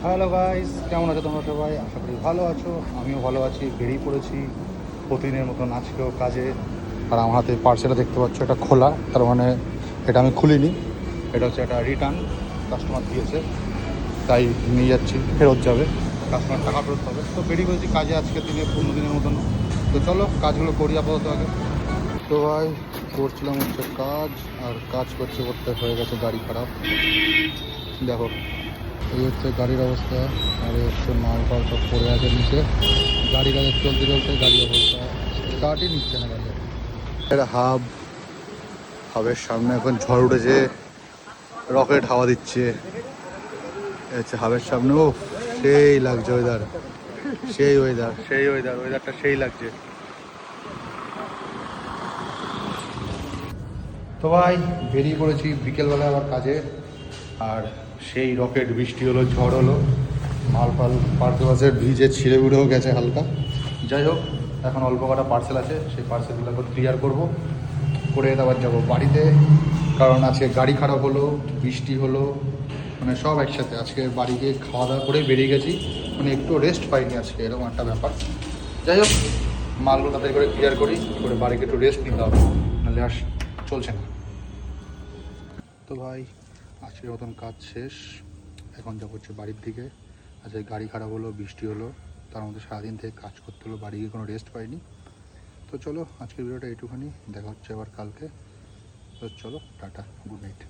Hello guys, কেমন আছো তোমরা সবাই? আশা করি ভালো আছো। আমিও ভালো আছি। বেরিয়ে পড়েছি প্রতিদিনের মতন আজকেও কাজে। আর আমার হাতে পার্সেলটা দেখতে পাচ্ছ, এটা খোলা, তার মানে এটা আমি খুলিনি। এটা হচ্ছে একটা রিটার্ন, কাস্টমার দিয়েছে, তাই নিয়ে যাচ্ছি, ফেরত যাবে, কাস্টমার টাকা ফেরত হবে। তো বেরিয়ে পড়েছি কাজে আজকের দিনে, 15 দিনের মতন। তো চলো কাজগুলো করি আপাতত আগে। তো ভাই করছিলাম হচ্ছে কাজ, আর কাজ করতে করতে হয়ে গেছে গাড়ি খারাপ। দেখো, এই হচ্ছে গাড়ির অবস্থা, আর এই হচ্ছে মাল ফাল সব পড়ে আছে নিচে। গাড়ি কাজে চলতে চলতে গাড়ির অবস্থা স্টার্টই নিচ্ছে না গাড়ি। এটা হাবের সামনে এখন ঝড় উঠেছে, রকেট হাওয়া দিচ্ছে। হচ্ছে হাবের সামনে, ও সেই লাগছে ওয়েদার, ওয়েদারটা সেই লাগছে। তো ভাই বেরিয়ে পড়েছি বিকেলবেলা আবার কাজে, আর সেই রকেট বৃষ্টি হলো, ঝড় হলো, মাল ফাল পার্সেল ভিজে ছিঁড়ে উড়েও গেছে হালকা। যাই হোক, এখন অল্প কটা পার্সেল আছে, সেই পার্সেলগুলো এখন ক্লিয়ার করবো, করে আবার যাবো বাড়িতে। কারণ আজকে গাড়ি খারাপ হলো, বৃষ্টি হলো, মানে সব একসাথে। আজকে বাড়ি গিয়ে খাওয়া দাওয়া করে বেরিয়ে গেছি, মানে একটু রেস্ট পাইনি আজকে, এরকম একটা ব্যাপার। যাই হোক, মালগুলো তাড়াতাড়ি করে ক্লিয়ার করি, করে বাড়িকে একটু রেস্ট নিতে হবে, নাহলে আর চলছে না। তো ভাই আজকের মতন কাজ শেষ, এখন যাবো হচ্ছে বাড়ির দিকে। আজকে গাড়ি খারাপ হলো, বৃষ্টি হলো, তার মধ্যে সারাদিন থেকে কাজ করতে হলো, বাড়ি গিয়ে কোনো রেস্ট পাইনি। তো চলো আজকের ভিডিওটা এইটুখানি, দেখা হচ্ছে আবার কালকে। তো চলো টাটা, গুড নাইট।